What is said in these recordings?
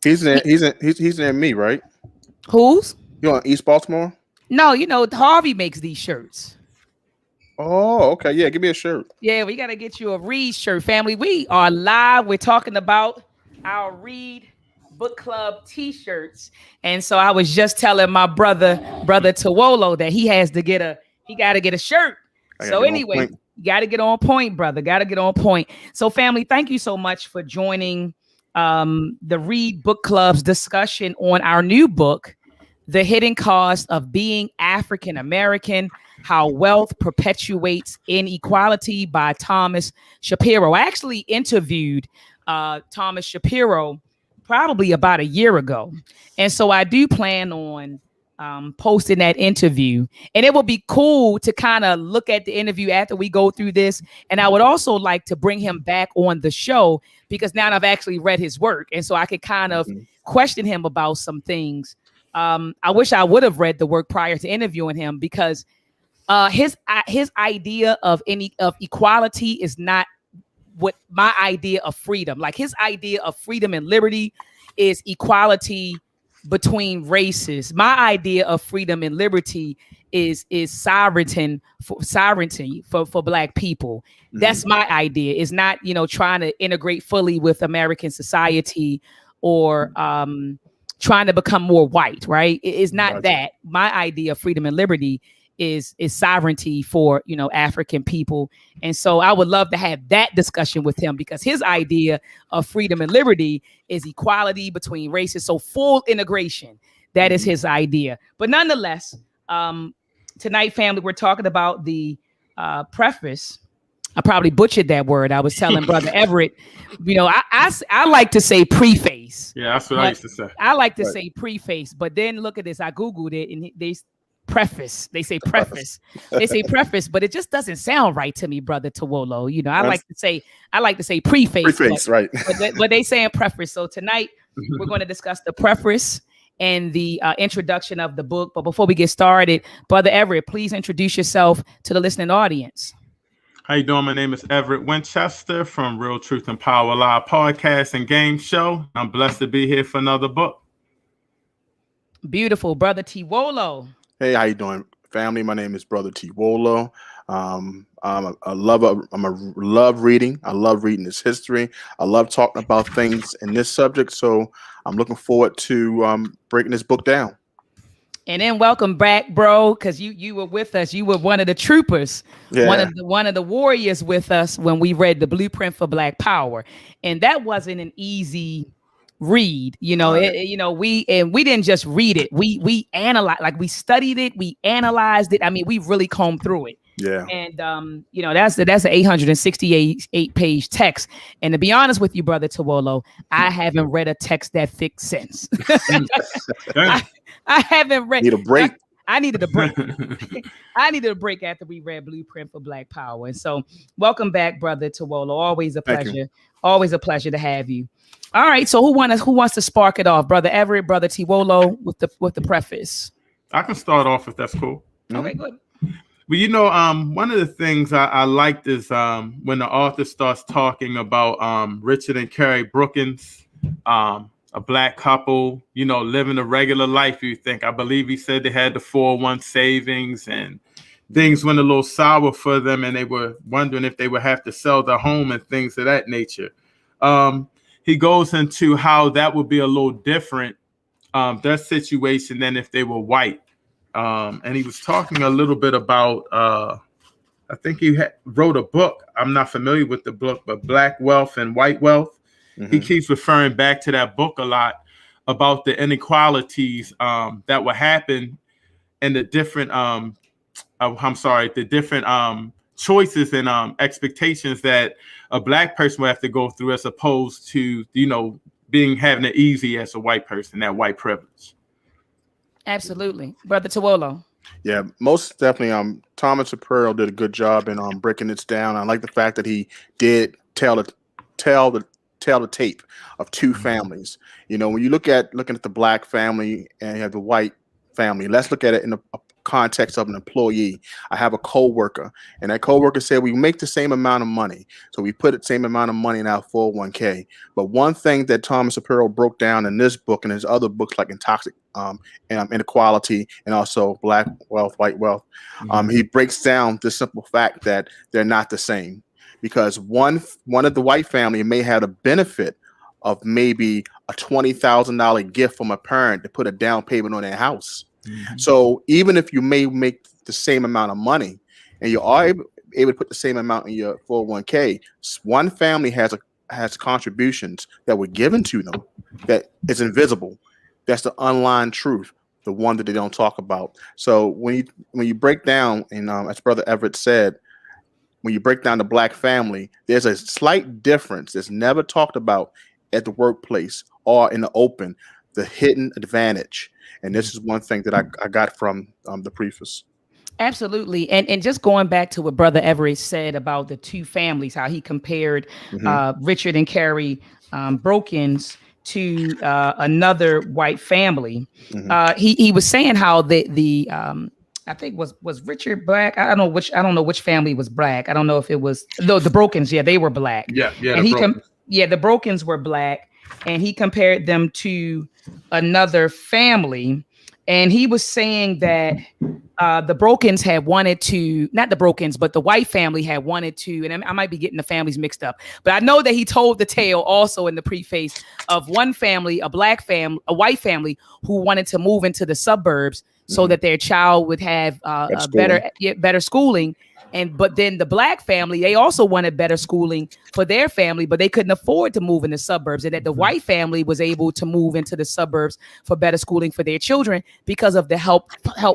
He's in me, right? Who's? You on East Baltimore? No, Harvey makes these shirts. Oh, okay. Yeah, give me a shirt. Yeah, we got to get you a Reed shirt, family. We are live. We're talking about our Read Book Club T-shirts, and so I was just telling my brother Tawolo, that he got to get a shirt. I gotta So get on anyway, point. you got to get on point, brother. Got to get on point. So, family, thank you so much for joining the Read Book Club's discussion on our new book, The Hidden Cost of Being African American: How Wealth Perpetuates Inequality by Thomas Shapiro. I actually interviewed Thomas Shapiro probably about a year ago. And so I do plan on posting that interview. And it will be cool to kind of look at the interview after we go through this. And I would also like to bring him back on the show because now I've actually read his work. And so I could kind of Mhm. question him about some things. I wish I would have read the work prior to interviewing him because his idea of equality is not what my idea of freedom. Like his idea of freedom and liberty is equality between races. My idea of freedom and liberty is sovereignty for black people. That's Mhm. my idea. It's not, trying to integrate fully with American society or trying to become more white, right? It's not Gotcha. that. My idea of freedom and liberty is sovereignty for African people. And so I would love to have that discussion with him because his idea of freedom and liberty is equality between races, so full integration. That is Mhm. his idea. But nonetheless, um tonight, family, we're talking about the preface. I probably butchered that word. I was telling brother Everett, I like to say preface, Yeah, that's what I but used to say. I like to Right. say preface. But then look at this. I Googled it and they preface. They say Preface. preface. They say preface, but it just doesn't sound right to me, brother Tawolo. That's I like to say preface, but preface, right? but they saying preface. So tonight we're going to discuss the preface and the introduction of the book. But before we get started, brother Everett, please introduce yourself to the listening audience. How you doing? My name is Everett Winchester from Real Truth and Power Live podcast and game show. I'm blessed to be here for another book. Beautiful, brother Tiwolo. Hey, how you doing, family? My name is Brother T. Wolo. I'm a lover. Love reading. I love reading this history. I love talking about things in this subject. So I'm looking forward to breaking this book down. And then welcome back, bro, because you were with us. You were one of the troopers, Yeah. one of the warriors with us when we read the Blueprint for Black Power, and that wasn't an easy read. All right. We didn't just read it. We analyzed, like we studied it, we analyzed it. I mean, we really combed through it. Yeah. And that's an 868 page text. And to be honest with you, brother Tawolo, I haven't read a text that thick since. Damn. I haven't read. Need a break. I needed a break. I needed a break after we read Blueprint for Black Power. And so, welcome back, brother Tawolo. Always a Thank you. pleasure. Always a pleasure to have you. All right. So, who wants to spark it off, brother Everett, brother Tiwolo, with the preface? I can start off if that's cool. Okay, good. Well, one of the things I liked is when the author starts talking about Richard and Carrie Brookins, a black couple, living a regular life. You think, I believe he said they had the 401 savings and things went a little sour for them and they were wondering if they would have to sell their home and things of that nature. He goes into how that would be a little different, their situation, than if they were white. And he was talking a little bit about, I think he wrote a book. I'm not familiar with the book, but Black Wealth and White Wealth. Mhm. He keeps referring back to that book a lot about the inequalities that will happen and the different, the different choices and expectations that a black person will have to go through as opposed to, having it easy as a white person, that white privilege. Absolutely, brother Tawolo. Yeah, most definitely. Thomas Shapiro did a good job in breaking this down. I like the fact that he did tell the tape of two families. When you looking at the black family and you have the white family, let's look at it in a context of an employee. I have a coworker, and that coworker said we make the same amount of money, so we put the same amount of money in our 401k. But one thing that Thomas Shapiro broke down in this book and his other books, like Toxic Inequality and also Black Wealth, White Wealth, he breaks down the simple fact that they're not the same, because one of the white family may have a benefit of maybe a $20,000 gift from a parent to put a down payment on their house. So even if you may make the same amount of money and you are able to put the same amount in your 401k, one family has contributions that were given to them that is invisible. That's the unlined truth, the one that they don't talk about. So when you break down, and as Brother Everett said, when you break down the Black family, there's a slight difference that's never talked about at the workplace or in the open, the hidden advantage. And this is one thing that I got from the preface. Absolutely. And just going back to what Brother Everett said about the two families, how he compared Richard and Carrie Brokens to another white family. He was saying how the I think was Richard black. I don't know which family was black. I don't know if it was the Brokens. Yeah, they were black. Yeah. And the Brokens were black, and he compared them to another family. And he was saying that the Brokens had wanted to, not the Brokens, but the white family had wanted to, and I might be getting the families mixed up, but I know that he told the tale also in the preface of one family, a white family who wanted to move into the suburbs so that their child would have better schooling. But then the Black family, they also wanted better schooling for their family, but they couldn't afford to move in the suburbs. And that the white family was able to move into the suburbs for better schooling for their children because of the help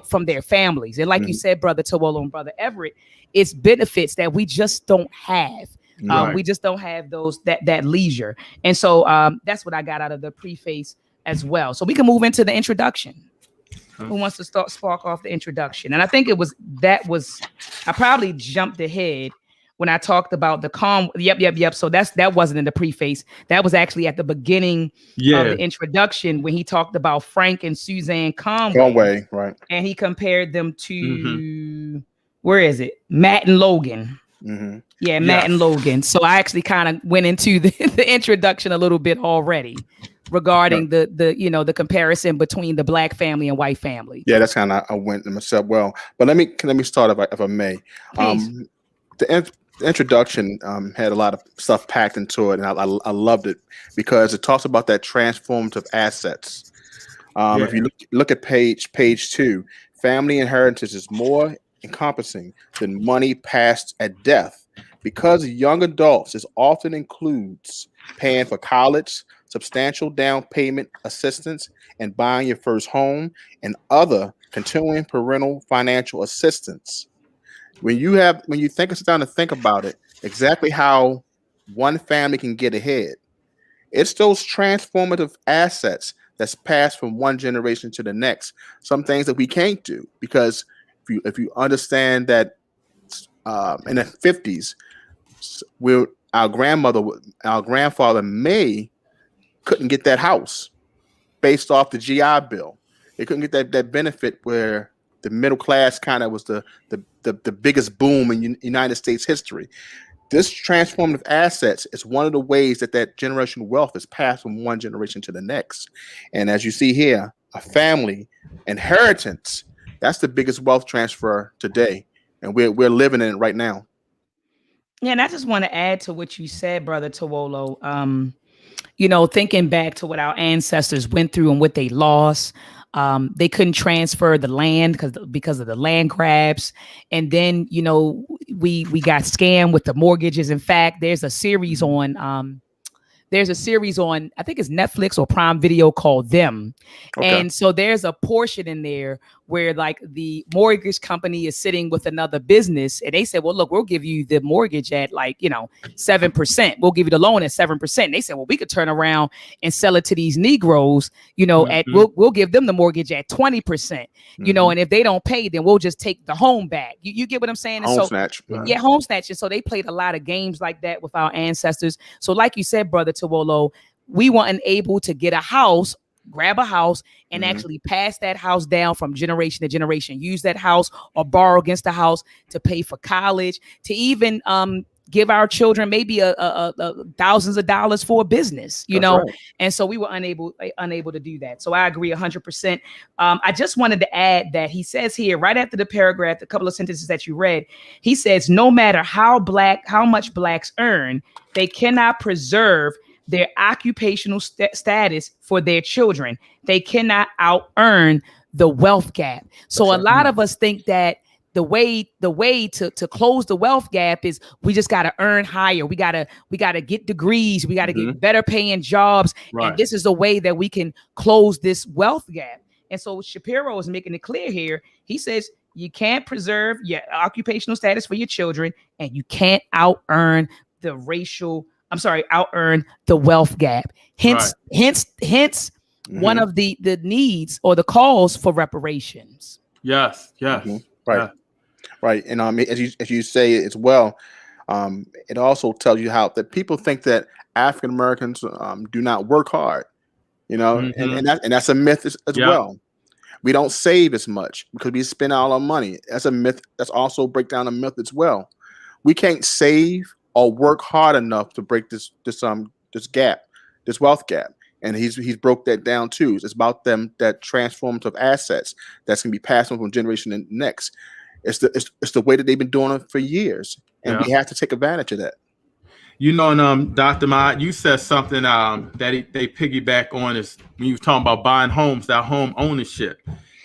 from their families. And like you said, Brother Tawolo and Brother Everett, it's benefits that we just don't have. We just don't have that leisure. And so that's what I got out of the preface as well. So we can move into the introduction. Who wants to spark off the introduction? And I think I probably jumped ahead when I talked about the Yep. So that wasn't in the preface. That was actually at the beginning of the introduction when he talked about Frank and Suzanne Conway, right? And he compared them to where is it? Matt and Logan. Yeah, Matt and Logan. So I actually kind of went into the introduction a little bit already regarding the comparison between the Black family and white family. Yeah, that's kind of I went myself well. But let me start if I may. The introduction had a lot of stuff packed into it, and I loved it because it talks about that transformative assets. If you look at page 2, family inheritance is more encompassing than money passed at death, because young adults it often includes paying for college, substantial down payment assistance, and buying your first home, and other continuing parental financial assistance. When you sit down and think about it, exactly how one family can get ahead, it's those transformative assets that's passed from one generation to the next. Some things that we can't do, because if you understand that in the 50s, our grandfather couldn't get that house based off the GI Bill. They couldn't get that benefit where the middle class kind of was the biggest boom in United States history. This transformative assets is one of the ways that generational wealth is passed from one generation to the next. And as you see here, a family inheritance, that's the biggest wealth transfer today. And we're living in it right now. Yeah, and I just want to add to what you said, Brother Tawolo. Thinking back to what our ancestors went through and what they lost. They couldn't transfer the land because of the land grabs. And then, we got scammed with the mortgages. In fact, there's a series on, I think it's Netflix or Prime Video called Them. Okay. And so there's a portion in there where like the mortgage company is sitting with another business and they said, well, look, we'll give you the mortgage at 7%. We'll give you the loan at 7%. They said, well, we could turn around and sell it to these Negroes, we'll give them the mortgage at 20%, and if they don't pay, then we'll just take the home back. You get what I'm saying? Home snatch. Yeah, home snatch. And so they played a lot of games like that with our ancestors. So like you said, Brother Tawolo, we weren't able to get a house grab a house and Mhm. actually pass that house down from generation to generation. Use that house or borrow against the house to pay for college, to even give our children maybe thousands of dollars for a business, you That's know. right. And so we were unable to do that. So I agree 100%. I just wanted to add that he says here, right after the paragraph, a couple of sentences that you read, he says, no matter how much blacks earn, they cannot preserve their occupational status for their children. They cannot out earn the wealth gap. So That's a right. lot of us think that the way to close the wealth gap is we just got to earn higher. We got to get degrees. We got to Mhm. get better paying jobs. Right. And this is a way that we can close this wealth gap. And so Shapiro is making it clear here. He says you can't preserve your occupational status for your children, and you can't out earn the wealth gap. Hence, one Mhm. of the needs or the calls for reparations. Yes. Mhm. Right. Yeah. Right. And as you say as well, it also tells you how that people think that African Americans do not work hard, you know, Mhm. and that's a myth as Yeah. well. We don't save as much because we spend all our money. That's a myth. That's also break down a myth as well. We can't save or work hard enough to break this gap, this wealth gap. And he's broke that down too. It's about that transformative assets that's gonna be passed on from generation to next. It's the way that they've been doing it for years, and Yeah. we have to take advantage of that. You know, and Dr. Mott, you said something that they piggyback on is when you were talking about buying homes, that home ownership.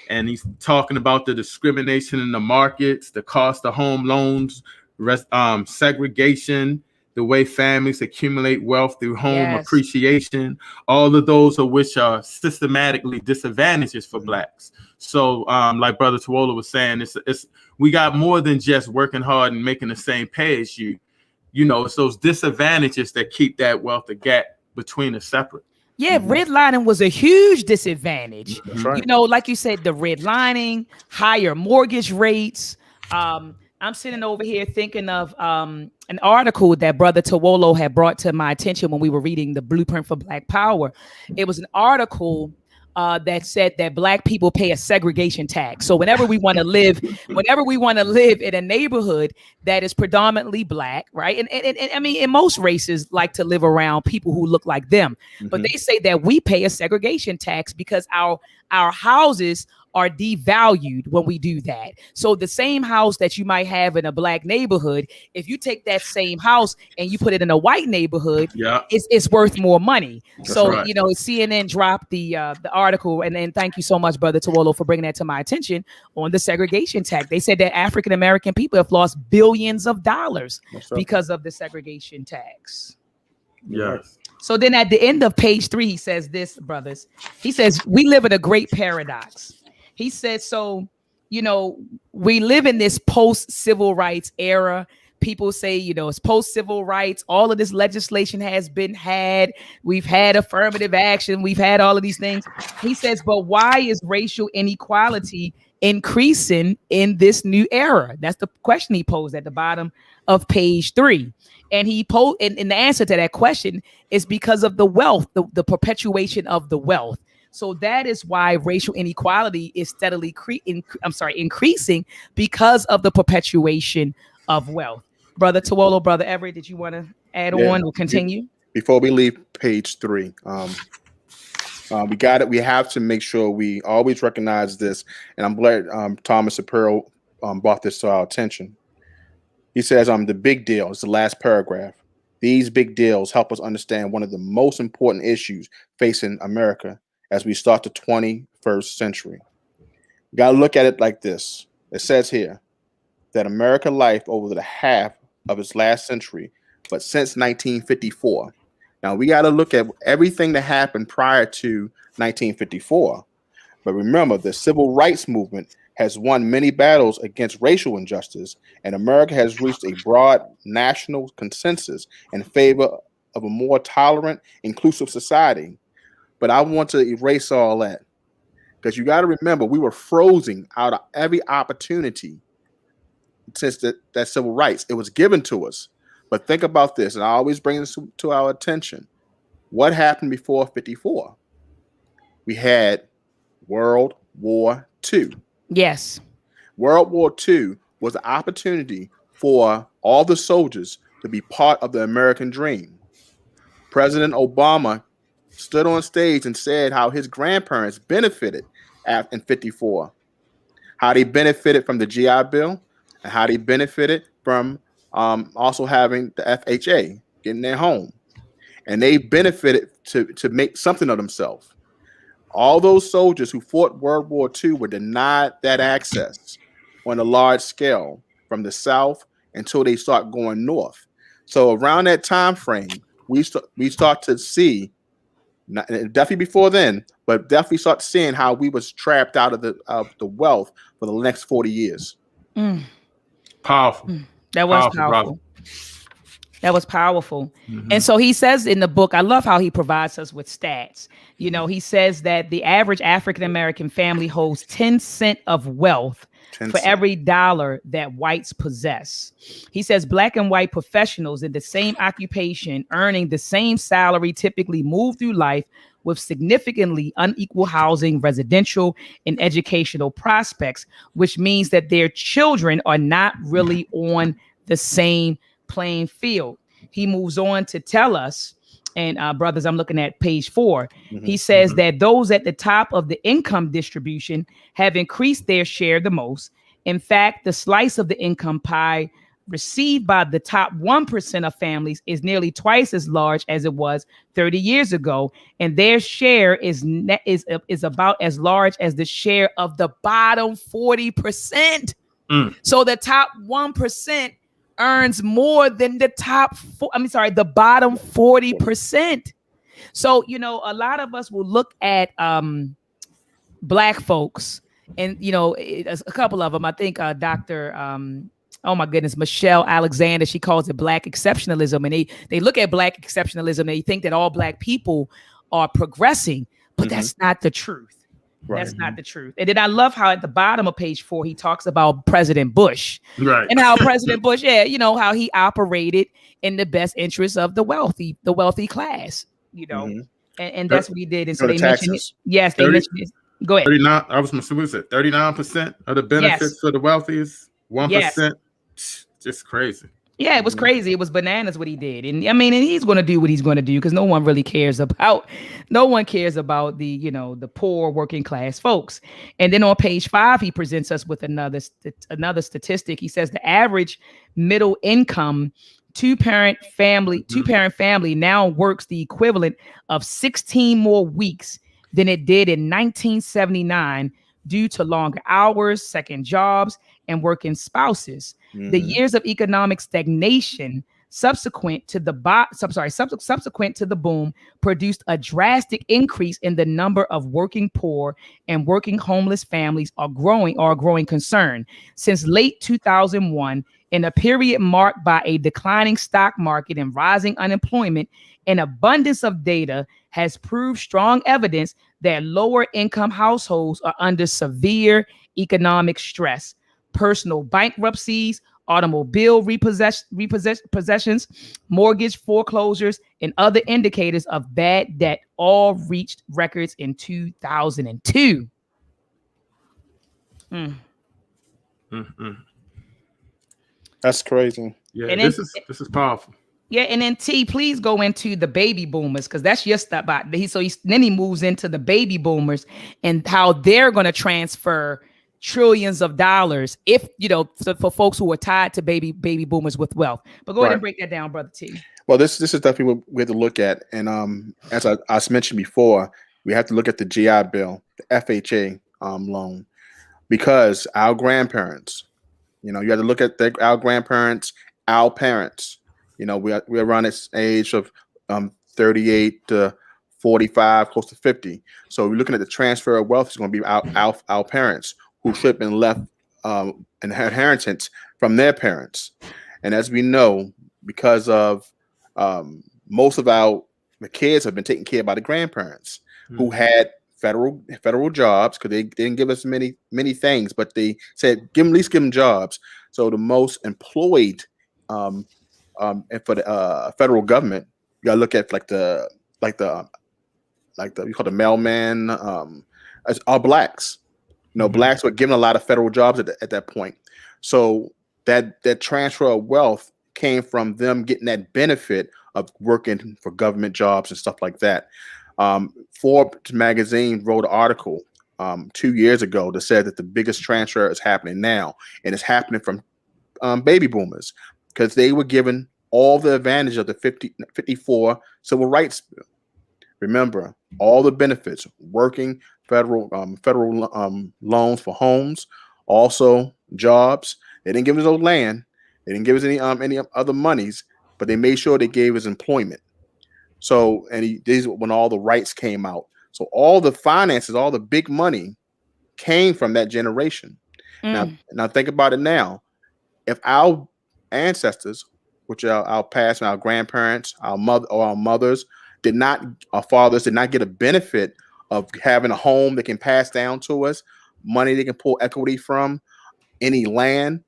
And he's talking about the discrimination in the markets, the cost of home loans, segregation, the way families accumulate wealth through home Yes. appreciation, all of those of which are systematically disadvantages for blacks. So like Brother Tuola was saying, it's we got more than just working hard and making the same pay as you. You know, it's those disadvantages that keep that wealth gap between us separate. Yeah, redlining was a huge disadvantage. That's right. You know, like you said, the redlining, higher mortgage rates. I'm sitting over here thinking of an article that Brother Tawolo had brought to my attention when we were reading the Blueprint for Black Power. It was an article that said that Black people pay a segregation tax. So whenever we want to live in a neighborhood that is predominantly Black, right? And I mean, in most races like to live around people who look like them. But they say that we pay a segregation tax because our houses are devalued when we do that. So the same house that you might have in a Black neighborhood, if you take that same house and you put it in a white neighborhood, Yeah. it's worth more money. That's So right. you know, CNN dropped the article, and then thank you so much, Brother Tawolo, for bringing that to my attention on the segregation tax. They said that African American people have lost billions of dollars because of the segregation tax. Yes. So then at the end of page 3, he says this, brothers. He says, we live in a great paradox. He said, so, you know, we live in this post-civil rights era. People say, you know, it's post-civil rights. All of this legislation has been had. We've had affirmative action. We've had all of these things. He says, but why is racial inequality increasing in this new era? That's the question he posed at the bottom of page 3. And he and the answer to that question is because of the wealth, the perpetuation of the wealth. So that is why racial inequality is steadily increasing because of the perpetuation of wealth. Brother Tawolo, Brother Everett, did you want to add on or continue? Before we leave page 3, we got it. We have to make sure we always recognize this. And I'm glad Thomas Shapiro brought this to our attention. He says, the big deal is the last paragraph. These big deals help us understand one of the most important issues facing America as we start the 21st century. You got to look at it like this. It says here that America life over the half of its last century, but since 1954. Now, we got to look at everything that happened prior to 1954. But remember, the civil rights movement has won many battles against racial injustice, and America has reached a broad national consensus in favor of a more tolerant, inclusive society. But I want to erase all that because you got to remember, we were frozen out of every opportunity since that civil rights. It was given to us. But think about this, and I always bring this to our attention. What happened before 54? we had World War II. Yes. World War II was an opportunity for all the soldiers to be part of the American dream. President Obama stood on stage and said how his grandparents benefited in 54, how they benefited from the GI Bill, and how they benefited from also having the FHA, getting their home. And they benefited to make something of themselves. All those soldiers who fought World War II were denied that access on a large scale from the South until they start going north. So around that time frame, we start to see, definitely before then, but definitely start seeing how we was trapped out of the wealth for the next 40 years. Powerful. That was powerful. That was powerful. And so he says in the book, I love how he provides us with stats. You know, he says that the average African-American family holds 10 cents of wealth for every dollar that whites possess. He says black and white professionals in the same occupation earning the same salary typically move through life with significantly unequal housing, residential, and educational prospects, which means that their children are not really on the same playing field. He moves on to tell us, and brothers, I'm looking at page 4. He says that those at the top of the income distribution have increased their share the most. In fact, the slice of the income pie received by the top 1% of families is nearly twice as large as it was 30 years ago, and their share is about as large as the share of the bottom 40%. So the top 1% earns more than the the bottom 40%. So, you know, a lot of us will look at black folks, and, you know, a couple of them, I think Dr. Oh my goodness, Michelle Alexander, she calls it black exceptionalism. And they look at black exceptionalism, and they think that all black people are progressing, but that's not the truth. Right. That's not the truth. And then I love how at the bottom of page 4, he talks about President Bush, right? And how President Bush, you know, how he operated in the best interest of the wealthy class, you know, and that's what he did. And so they mentioned it. Yes, they mentioned it. Go ahead. 39. I was what was it? 39% of the benefits for the wealthiest, 1%. Just crazy. Yeah, it was crazy. It was bananas what he did. And I mean, and he's going to do what he's going to do, because no one cares about the, you know, the poor working class folks. And then on page 5, he presents us with another statistic. He says the average middle income two-parent family now works the equivalent of 16 more weeks than it did in 1979 due to longer hours, second jobs, and working spouses. The years of economic stagnation subsequent to the boom produced a drastic increase in the number of working poor and working homeless families are growing concern. Since late 2001, in a period marked by a declining stock market and rising unemployment, an abundance of data has proved strong evidence that lower income households are under severe economic stress. Personal bankruptcies, automobile repossessions, mortgage foreclosures, and other indicators of bad debt all reached records in 2002. That's crazy. Yeah, and this is powerful. Yeah, and then T, please go into the baby boomers, because that's just about then he moves into the baby boomers and how they're going to transfer trillions of dollars, if, you know, for folks who are tied to baby boomers with wealth. But go ahead and break that down, Brother T. Well, this is definitely what we have to look at. And as I mentioned before, we have to look at the GI Bill, the FHA loan, because our grandparents, you know, you have to look at our grandparents, our parents. You know, we're around this age of 38 to 45, close to 50. So we're looking at the transfer of wealth is going to be our parents, who should have been left an inheritance from their parents. And as we know, because of most of the kids have been taken care of by the grandparents, who had federal jobs, because they didn't give us many things, but they said at least give them jobs. So the most employed and for the federal government, you gotta look at like the like we call the mailman, are blacks. Blacks were given a lot of federal jobs at that point. So that transfer of wealth came from them getting that benefit of working for government jobs and stuff like that. Forbes magazine wrote an article 2 years ago that said that the biggest transfer is happening now, and it's happening from baby boomers, because they were given all the advantage of the 54 Civil Rights Bill. Remember, all the benefits, working, federal loans for homes, also jobs. They didn't give us no land. They didn't give us any other monies, but they made sure they gave us employment. So, and these when all the rights came out. So all the finances, all the big money came from that generation. Now think about it now. If our ancestors, which are our past and our grandparents, our mothers, our fathers did not get a benefit of having a home that can pass down to us, money they can pull equity from, any land,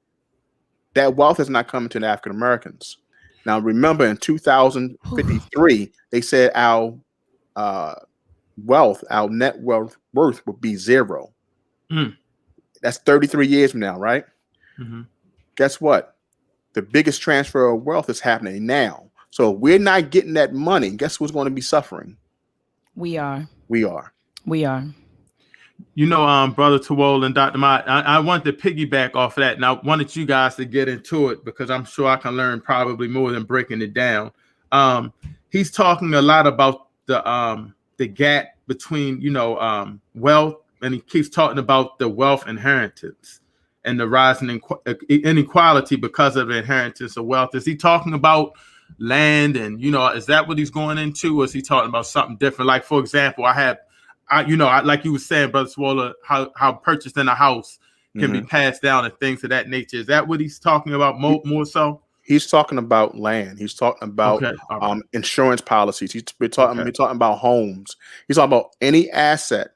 that wealth is not coming to the African Americans. Now, remember, in 2053, they said our net worth would be zero. That's 33 years from now, right? Guess what? The biggest transfer of wealth is happening now. So if we're not getting that money, guess who's going to be suffering? We are. Brother Tawol and Dr. Mott, I wanted to piggyback off of that, and I wanted you guys to get into it because I'm sure I can learn probably more than breaking it down. He's talking a lot about the gap between wealth, and he keeps talking about the wealth inheritance and the rising inequality because of the inheritance of wealth. Is he talking about land, and is that what he's going into, or is he talking about something different? Like, for example, I like you were saying, Brother Swola, how purchasing a house can be passed down and things of that nature. Is that what he's talking about more so? He's talking about land. He's talking about insurance policies. We're talking about homes. He's talking about any asset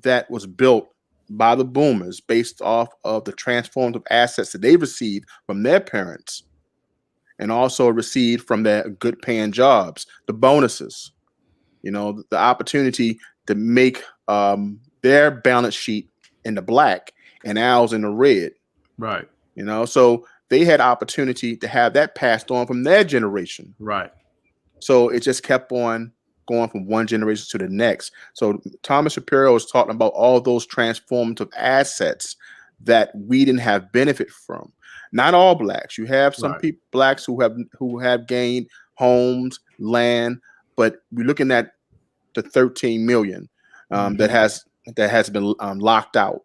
that was built by the boomers based off of the transformative assets that they received from their parents, and also received from their good paying jobs, the bonuses, the opportunity to make their balance sheet in the black and ours in the red. Right. So they had opportunity to have that passed on from their generation. Right. So it just kept on going from one generation to the next. So Thomas Shapiro is talking about all those transformative assets that we didn't have benefit from. Not all blacks. You have some people, blacks who have gained homes, land, but we're looking at the 13 million that has been locked out.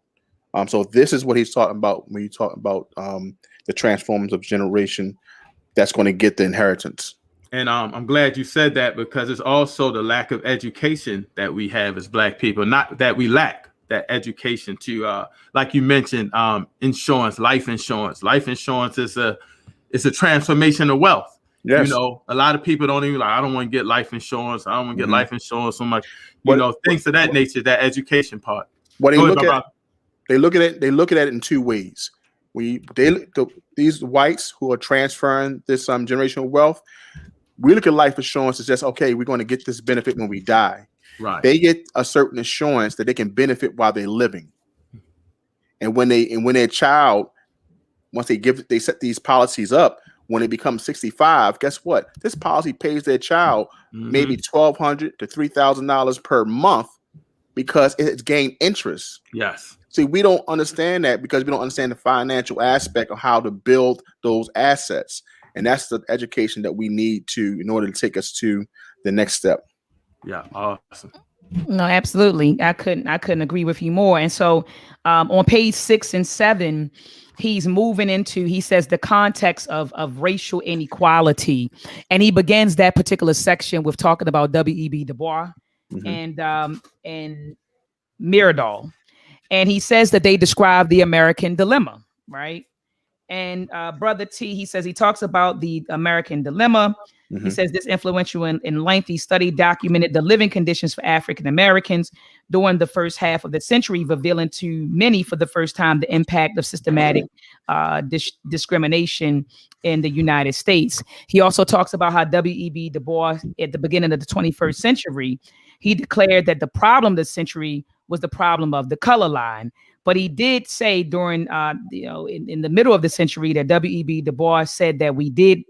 So this is what he's talking about when you talk about the transformative generation that's going to get the inheritance. And I'm glad you said that, because it's also the lack of education that we have as Black people. Not that we lack that education to, like you mentioned, insurance, life insurance. Life insurance is a transformation of wealth. Yes. A lot of people don't even I don't want to get life insurance. I don't want to get life insurance so much. Things of that nature. That education part. What they look at, they look at it in two ways. These whites who are transferring this generational wealth, we look at life insurance as just, okay, we're going to get this benefit when we die. Right. They get a certain assurance that they can benefit while they're living. And when their child, once they set these policies up, when they become 65, guess what? This policy pays their child maybe $1,200 to $3,000 per month because it's gained interest. Yes. See, we don't understand that because we don't understand the financial aspect of how to build those assets. And that's the education that we need in order to take us to the next step. Yeah, awesome. No, absolutely. I couldn't agree with you more. And so on page 6 and 7, he's moving into, he says, the context of racial inequality. And he begins that particular section with talking about W.E.B. Du Bois and Myrdal. And he says that they describe the American dilemma, right? And Brother T, he says he talks about the American dilemma. He says this influential and lengthy study documented the living conditions for African Americans during the first half of the century, revealing to many for the first time the impact of systematic discrimination in the United States. He also talks about how W.E.B. Du Bois at the beginning of the 21st century he declared that the problem of the century was the problem of the color line. But he did say during, in the middle of the century, that W.E.B. Du Bois said that we did,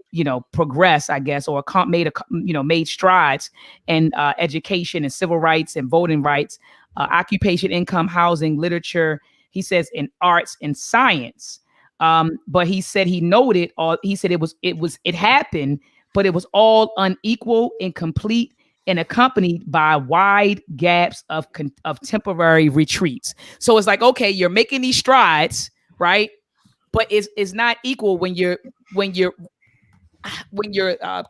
progress, I guess, or made strides in education and civil rights and voting rights, occupation, income, housing, literature. He says in arts and science. But he said it happened, but it was all unequal, incomplete, and accompanied by wide gaps of temporary retreats. So it's like, okay, you're making these strides, right? But it's not equal when you're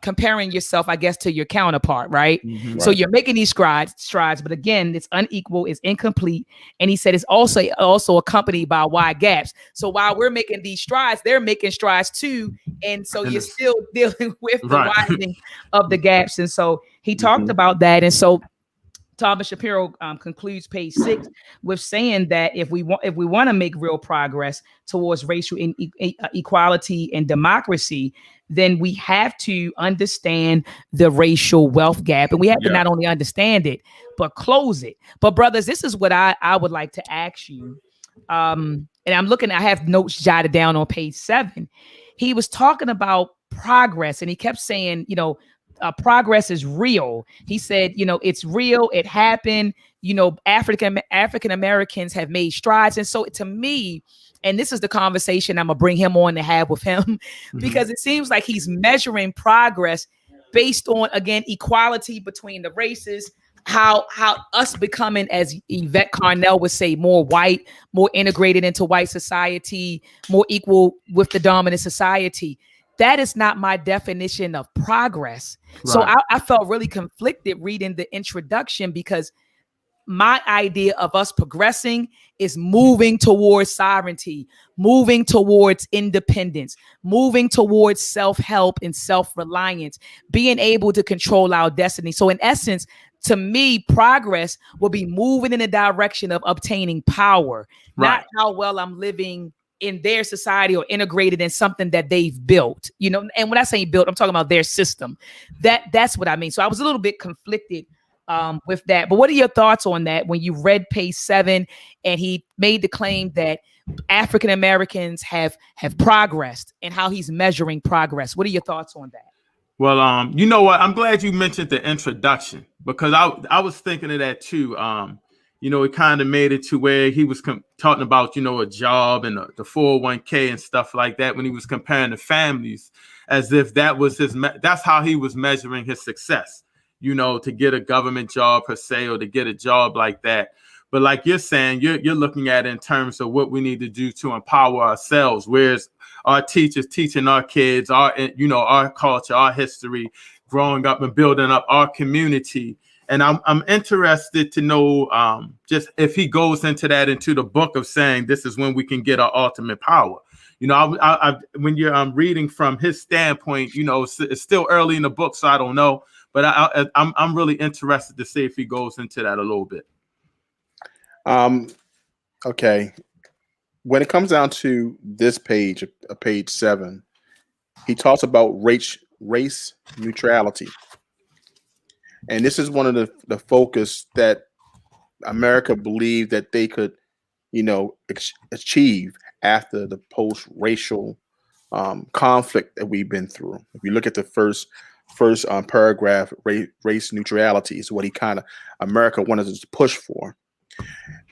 comparing yourself, I guess, to your counterpart, right? Mm-hmm. So you're making these strides, but again, it's unequal, it's incomplete, and he said it's also accompanied by wide gaps. So while we're making these strides, they're making strides too, and so you're still dealing with the widening of the gaps. And so he talked about that, and so Thomas Shapiro concludes page 6 with saying that if we want to make real progress towards racial equality and democracy, then we have to understand the racial wealth gap, and we have to not only understand it but close it. But brothers, this is what I would like to ask you. And I have notes jotted down on page 7. He was talking about progress, and he kept saying, progress is real. He said, it's real. It happened. African Americans have made strides. And so to me, and this is the conversation I'm gonna bring him on to have with him, because it seems like he's measuring progress based on, again, equality between the races, how us becoming, as Yvette Carnell would say, more white, more integrated into white society, more equal with the dominant society. That is not my definition of progress. Right. So I felt really conflicted reading the introduction, because my idea of us progressing is moving towards sovereignty, moving towards independence, moving towards self-help and self-reliance, being able to control our destiny. So in essence, to me, progress will be moving in the direction of obtaining power, not how well I'm living in their society or integrated in something that they've built, and when I say built, I'm talking about their system. That's what I mean. So I was a little bit conflicted with that. But what are your thoughts on that when you read page 7 and he made the claim that African Americans have progressed and how he's measuring progress? What are your thoughts on that? Well, you know what? I'm glad you mentioned the introduction, because I was thinking of that too. It kind of made it to where he was talking about, a job and the 401k and stuff like that, when he was comparing the families, as if that was that's how he was measuring his success, to get a government job per se, or to get a job like that. But like you're saying, you're looking at it in terms of what we need to do to empower ourselves. Whereas our teachers teaching our kids, our culture, our history, growing up and building up our community. And I'm interested to know just if he goes into the book of saying this is when we can get our ultimate power. When you're reading from his standpoint, it's still early in the book, so I don't know. But I'm really interested to see if he goes into that a little bit. Okay. When it comes down to this page, page 7, he talks about race neutrality. And this is one of the focus that America believed that they could, achieve after the post-racial conflict that we've been through. If you look at the first paragraph, race neutrality is what America wanted us to push for.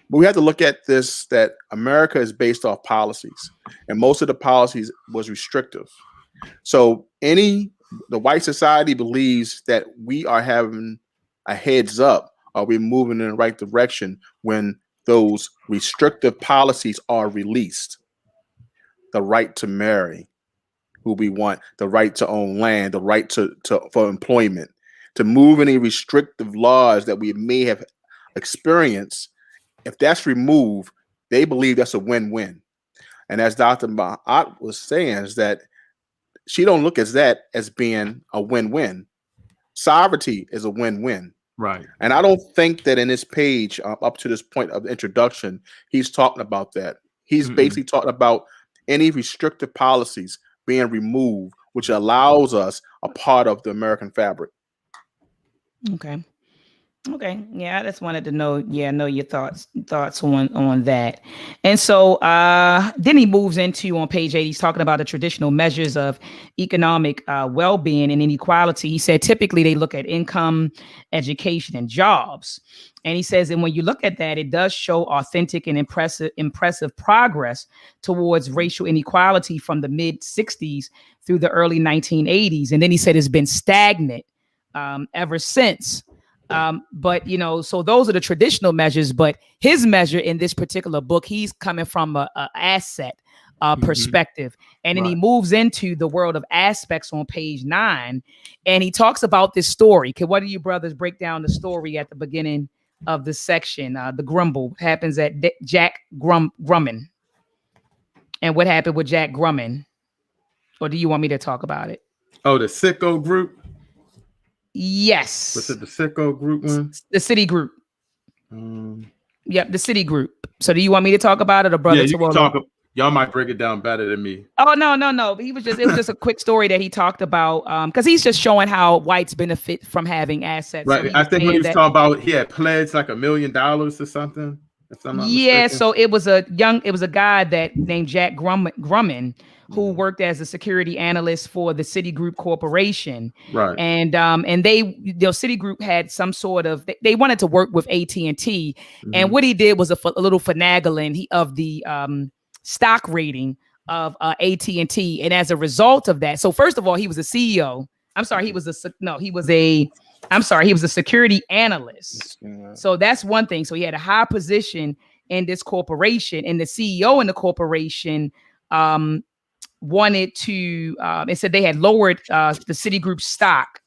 But we have to look at this, that America is based off policies, and most of the policies was restrictive. So the white society believes that we are having a heads up, or we're moving in the right direction when those restrictive policies are released. The right to marry who we want, the right to own land, the right for employment, to move any restrictive laws that we may have experienced. If that's removed, they believe that's a win-win. And as Dr. Ma'at was saying, is that she don't look at that as being a win-win. Sovereignty is a win-win. Right. And I don't think that in this page, up to this point of the introduction, he's talking about that. He's basically talking about any restrictive policies being removed, which allows us a part of the American fabric. Okay. Okay. Yeah, I just wanted to know, know your thoughts on that. And so then he moves into on page 8, he's talking about the traditional measures of economic well-being and inequality. He said typically they look at income, education, and jobs. And he says, and when you look at that, it does show authentic and impressive progress towards racial inequality from the mid 60s through the early 1980s. And then he said it's been stagnant ever since. But so those are the traditional measures, but his measure in this particular book, he's coming from a asset perspective. And then he moves into the world of aspects on page 9, and he talks about this story. Can one of you brothers break down the story at the beginning of the section? The grumble happens at Jack Grumman. And what happened with Jack Grumman? Or do you want me to talk about it? Oh, the sicko group? Yes. Was it the sicko group one? The city group. Yep, the city group. So do you want me to talk about it, or brother? Yeah, you can talk. Y'all might break it down better than me. Oh no. It was just a quick story that he talked about. Because he's just showing how whites benefit from having assets. Right. So I think when he was talking about he had pledged like $1 million or something. Yeah, so it was a guy that named Jack Grumman who worked as a security analyst for the Citigroup Corporation. Right. And Citigroup had some sort of, they wanted to work with AT&T. And what he did was a little finagling of the stock rating of AT&T. And as a result of that, so first of all, he was a CEO. He was a security analyst. So that's one thing. So he had a high position in this corporation, and the CEO in the corporation wanted to, it said they had lowered the Citigroup stock.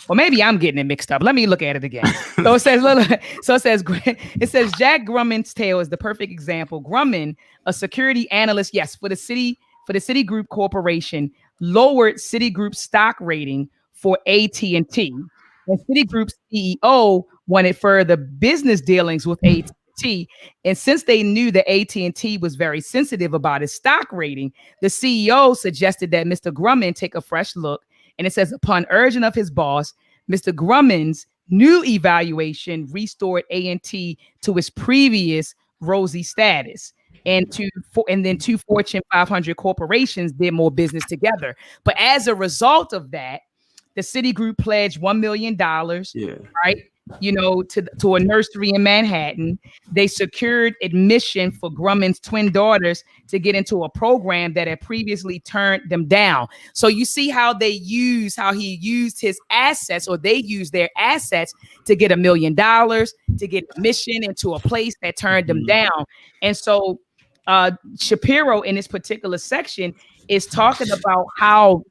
Or maybe I'm getting it mixed up. Let me look at it again. So it says Jack Grumman's tale is the perfect example. Grumman, a security analyst, yes, for the Citigroup Corporation, lowered Citigroup's stock rating for AT&T. And Citigroup's CEO wanted further business dealings with AT&T. And since they knew that AT&T was very sensitive about its stock rating, the CEO suggested that Mr. Grumman take a fresh look. And it says, upon urging of his boss, Mr. Grumman's new evaluation restored AT&T to its previous rosy status. And then two Fortune 500 corporations did more business together. But as a result of that, the Citigroup pledged $1 million, right? To a nursery in Manhattan. They secured admission for Grumman's twin daughters to get into a program that had previously turned them down. So you see how he used his assets, or they used their assets to get $1 million, to get admission into a place that turned them down. And so Shapiro in this particular section is talking about how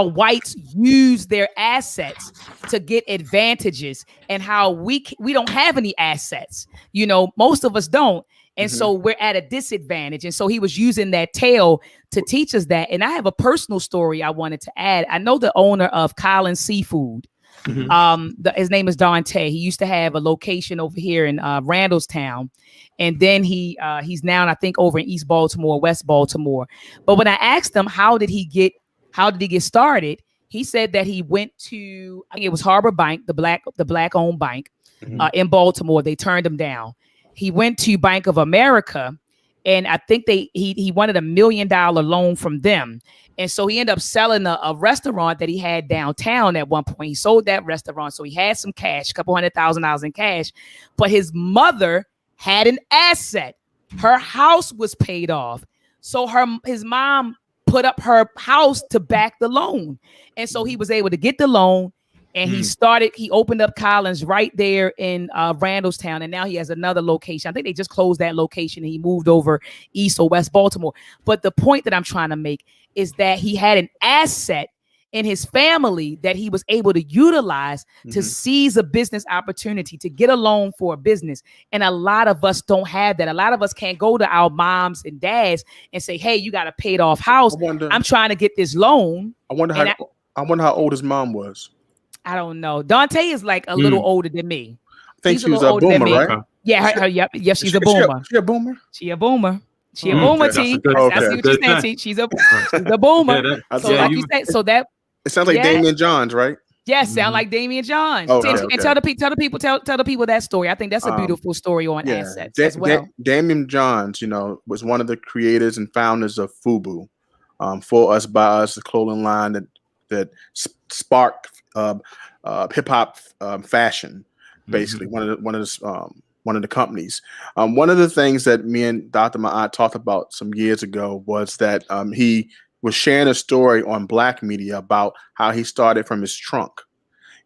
whites use their assets to get advantages, and how we don't have any assets. Most of us don't. And so we're at a disadvantage. And so he was using that tale to teach us that. And I have a personal story I wanted to add. I know the owner of Collins Seafood. His name is Dante. He used to have a location over here in Randallstown. And then he's now, I think, over in East Baltimore, West Baltimore. But when I asked him, how did he get started? He said that he went to, I think it was Harbor Bank, the black owned bank in Baltimore. They turned him down. He went to Bank of America, and I think he wanted $1 million loan from them. And so he ended up selling a restaurant that he had downtown at one point. He sold that restaurant. So he had some cash, a couple $100,000 in cash, but his mother had an asset. Her house was paid off. So his mom put up her house to back the loan. And so he was able to get the loan, and he opened up Collins right there in Randallstown. And now he has another location. I think they just closed that location, and he moved over East or West Baltimore. But the point that I'm trying to make is that he had an asset in his family that he was able to utilize to seize a business opportunity, to get a loan for a business. And a lot of us don't have that. A lot of us can't go to our moms and dads and say, hey, you got a paid off house. I'm trying to get this loan. I wonder how old his mom was. I don't know. Dante is like a little older than me. I think she was a boomer, right? Yeah, yep, she's a boomer. She a boomer? She a boomer. She a boomer, T. I see what you're saying, T. She's a boomer. So like you said, so that it sounds like Damian Johns, right? Yes, sound like Damian Johns. Okay, And okay. tell the people that story. I think that's a beautiful story on assets as well. Damian Johns, was one of the creators and founders of FUBU, For Us By Us, the clothing line that sparked hip hop fashion. Basically, one of the companies. One of the things that me and Dr. Ma'at talked about some years ago was that he was sharing a story on Black media about how he started from his trunk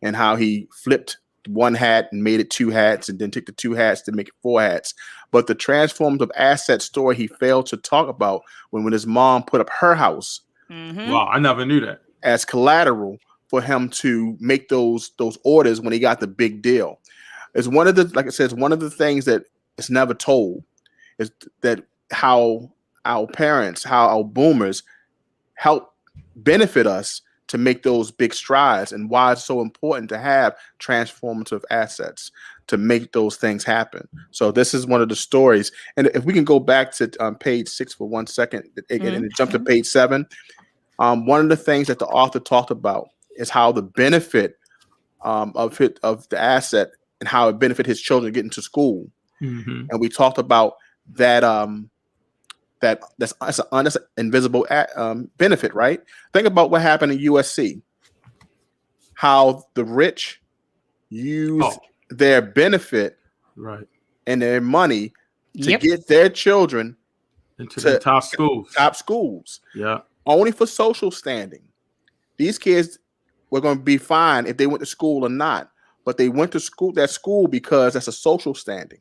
and how he flipped one hat and made it 2 hats and then took the 2 hats to make it 4 hats. But the transformative asset story he failed to talk about when his mom put up her house. Wow, I never knew that. As collateral for him to make those orders when he got the big deal. It's one of the, like I said, it's one of the things that is never told is that how our parents, how our boomers help benefit us to make those big strides, and why it's so important to have transformative assets to make those things happen. So this is one of the stories. And if we can go back to page 6 for 1 second and jump to page 7, one of the things that the author talked about is how the benefit of the asset and how it benefit his children getting to school. And we talked about that that's an invisible benefit, right? Think about what happened in USC. How the rich use their benefit and their money to get their children into the top schools. Top schools. Yeah. Only for social standing. These kids were going to be fine if they went to school or not, but they went to school because that's a social standing.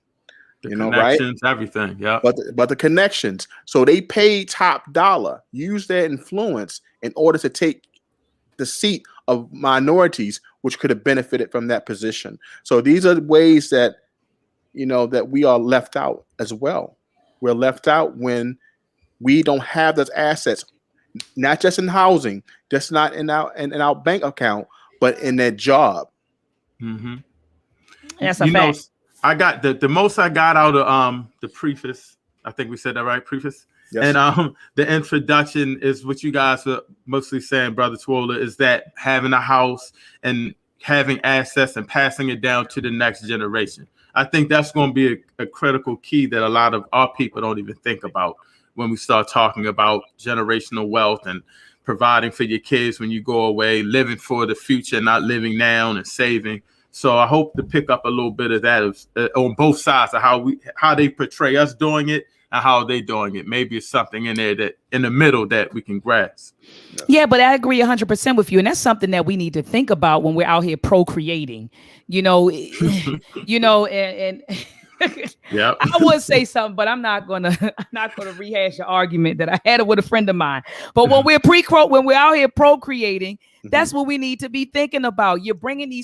The connections, right? Everything, yeah. But the connections. So they paid top dollar, use their influence in order to take the seat of minorities, which could have benefited from that position. So these are ways that, that we are left out as well. We're left out when we don't have those assets, not just in housing, just not in our bank account, but in their job. That's a fact. I got the most I got out of the preface. I think we said that right, preface. Yes. And the introduction is what you guys are mostly saying, Brother Twola, is that having a house and having assets and passing it down to the next generation. I think that's going to be a critical key that a lot of our people don't even think about when we start talking about generational wealth and providing for your kids when you go away, living for the future, not living now and saving. So I hope to pick up a little bit of that on both sides of how they portray us doing it and how they doing it. Maybe it's something in there that in the middle that we can grasp. Yeah, but I agree 100% with you, and that's something that we need to think about when we're out here procreating. And yeah, I would say something, but I'm not gonna rehash an argument that I had with a friend of mine. But when we're out here procreating, that's what we need to be thinking about. You're bringing a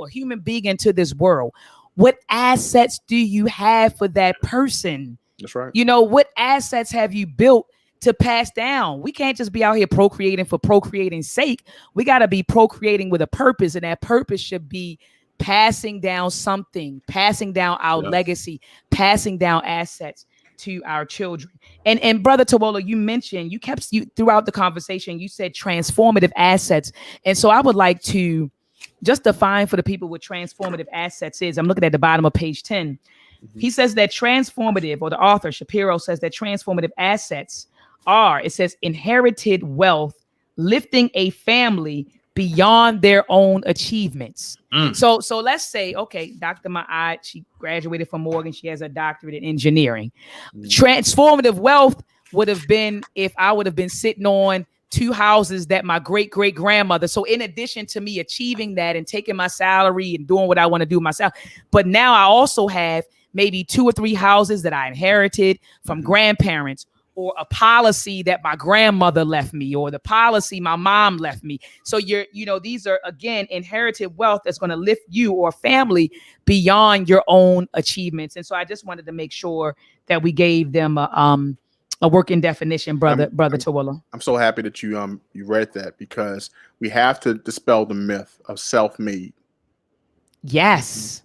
human being into this world. What assets do you have for that person? That's right. What assets have you built to pass down? We can't just be out here procreating for procreating's sake. We got to be procreating with a purpose, and that purpose should be passing down something, passing down our legacy, passing down assets to our children. And Brother Twola, you mentioned, throughout the conversation, you said transformative assets. And so I would like to just define for the people what transformative assets is. I'm looking at the bottom of page 10. He says that transformative, or the author Shapiro says that transformative assets are, it says, inherited wealth, lifting a family beyond their own achievements. So let's say, okay, Dr. Ma'at, she graduated from Morgan. She has a doctorate in engineering. Transformative wealth would have been if I would have been sitting on 2 houses that my great-great-grandmother. So in addition to me achieving that and taking my salary and doing what I want to do myself, but now I also have maybe 2 or 3 houses that I inherited from grandparents, or a policy that my grandmother left me, or the policy my mom left me. So these are, again, inherited wealth that's going to lift you or family beyond your own achievements. And so I just wanted to make sure that we gave them a working definition, brother Twola. I'm so happy that you read that, because we have to dispel the myth of self-made. Yes.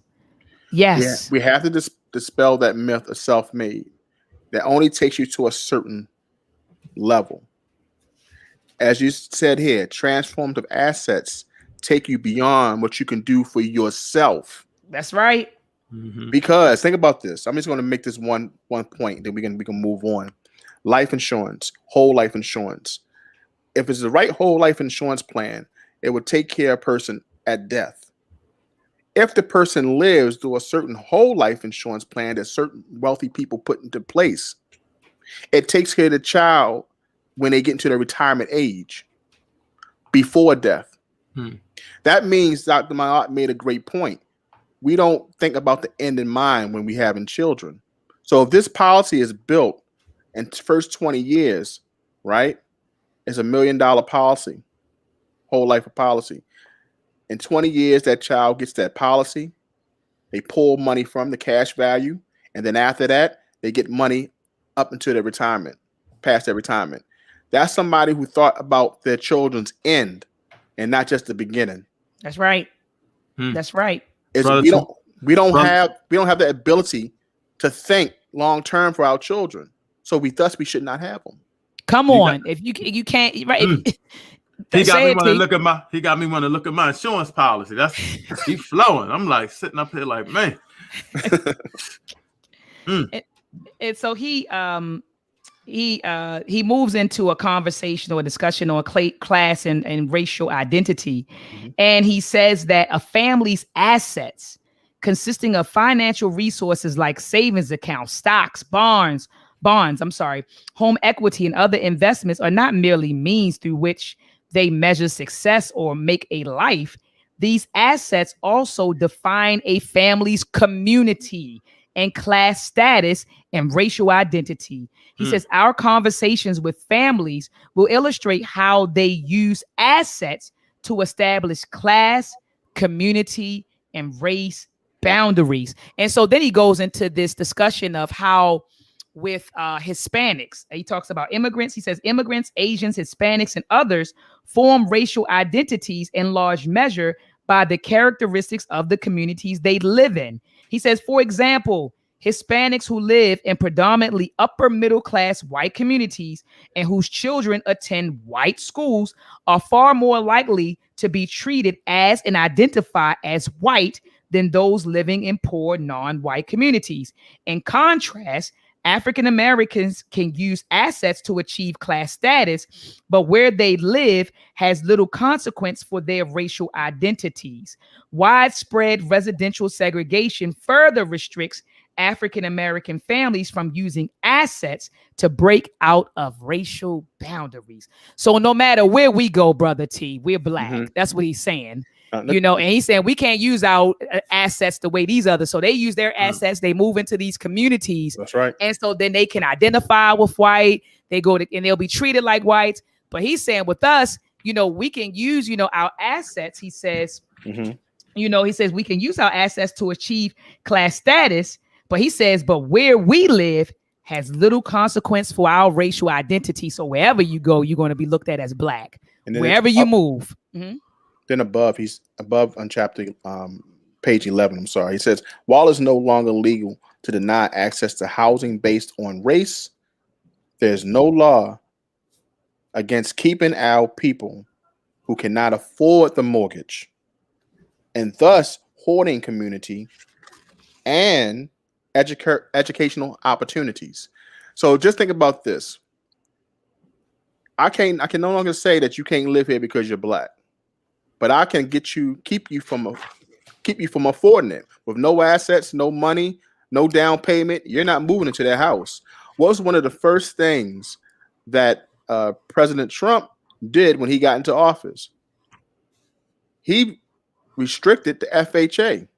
We have to dispel that myth of self-made. That only takes you to a certain level. As you said here, transformative assets take you beyond what you can do for yourself. That's right. Because think about this. I'm just going to make this one point, then we can move on. Life insurance, whole life insurance. If it's the right whole life insurance plan, it would take care of a person at death. If the person lives through a certain whole life insurance plan that certain wealthy people put into place, it takes care of the child when they get into their retirement age before death. That means Dr. Mayat made a great point. We don't think about the end in mind when we having children. So if this policy is built in the first 20 years, right, it's $1 million policy, whole life of policy. In 20 years, that child gets that policy. They pull money from the cash value. And then after that, they get money up into their retirement, past their retirement. That's somebody who thought about their children's end and not just the beginning. That's right. That's right. We don't have the ability to think long term for our children. So we should not have them. Come on. If you can't, right. He got me want to look at my insurance policy. He's flowing. I'm like sitting up here like, man. And so he moves into a conversation or a discussion on class and racial identity. And he says that a family's assets consisting of financial resources like savings accounts, stocks, bonds, home equity and other investments are not merely means through which they measure success or make a life. These assets also define a family's community and class status and racial identity. He says our conversations with families will illustrate how they use assets to establish class, community, and race boundaries. And so then he goes into this discussion of how with Hispanics, he talks about immigrants. He says immigrants, Asians, Hispanics, and others form racial identities in large measure by the characteristics of the communities they live in. He says, for example, Hispanics who live in predominantly upper middle class white communities and whose children attend white schools are far more likely to be treated as and identify as white than those living in poor non-white communities. In contrast, African Americans can use assets to achieve class status, but where they live has little consequence for their racial identities. Widespread residential segregation further restricts African American families from using assets to break out of racial boundaries. So no matter where we go, Brother T, we're black. That's what he's saying. And he's saying we can't use our assets the way these others. So they use their assets. They move into these communities. That's right. And so then they can identify with white. They go to, and they'll be treated like whites. But he's saying with us, we can use, our assets. He says, he says we can use our assets to achieve class status. But he says, but where we live has little consequence for our racial identity. So wherever you go, you're going to be looked at as black. And wherever you move. Then he's above on chapter page 11. I'm sorry. He says, while it's no longer legal to deny access to housing based on race, there's no law against keeping out people who cannot afford the mortgage and thus hoarding community and educational opportunities. So just think about this. I can no longer say that you can't live here because you're black, but I can keep you from affording it. With no assets, no money, no down payment, you're not moving into that house. What was one of the first things that President Trump did when he got into office? He restricted the FHA.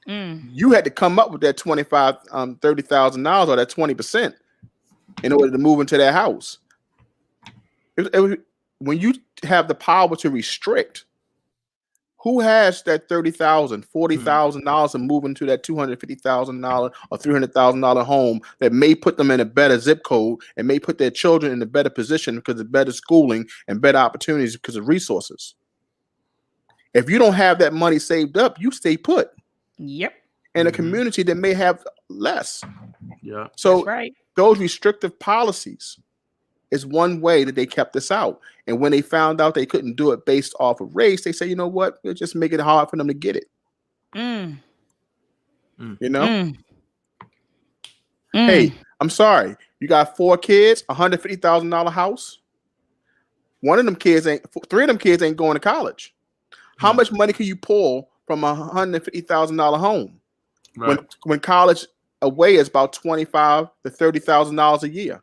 You had to come up with that $25,000, $30,000 or that 20% in order to move into that house. When you have the power to restrict, who has that $30,000, $40,000 and move into that $250,000 or $300,000 home that may put them in a better zip code and may put their children in a better position because of better schooling and better opportunities because of resources? If you don't have that money saved up, you stay put. Yep. In a community that may have less. Yeah. So that's right. Those restrictive policies is one way that they kept this out. And when they found out they couldn't do it based off of race, they say, you know what? We'll just make it hard for them to get it. Mm. You know? Mm. Hey, Mm. I'm sorry. You got 4 kids, $150,000 house. One of them kids ain't, 3 of them kids ain't going to college. How much money can you pull from a $150,000 home? Right. When college away is about $25,000 to $30,000 a year.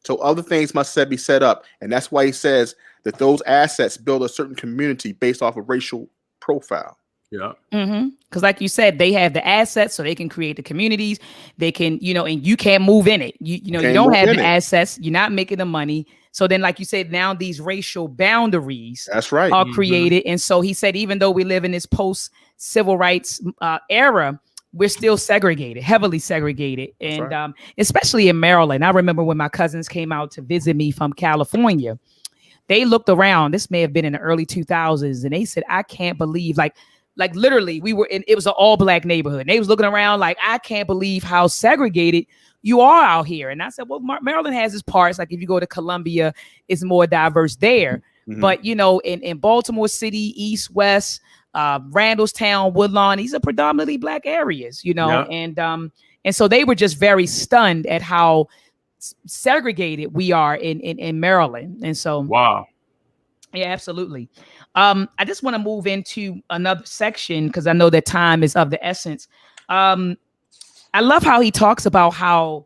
So other things must be set up, and that's why he says that those assets build a certain community based off of racial profile. Yeah. Because like you said, they have the assets, so they can create the communities. They can, and you can't move in it. You don't have the assets. You're not making the money. So then, like you said, now these racial boundaries that's right are created. And so he said, even though we live in this post-civil rights era, we're still segregated, heavily segregated. And right. Especially in Maryland. I remember when my cousins came out to visit me from California, they looked around. This may have been in the early 2000s. And they said, I can't believe, like literally we were in, it was an all black neighborhood. And they was looking around like, I can't believe how segregated you are out here. And I said, well, Maryland has its parts. Like if you go to Columbia, it's more diverse there. But, in Baltimore City, East, West, Randallstown, Woodlawn, these are predominantly black areas, and so they were just very stunned at how segregated we are in Maryland. And so, wow. Yeah, absolutely. I just want to move into another section because I know that time is of the essence. I love how he talks about how,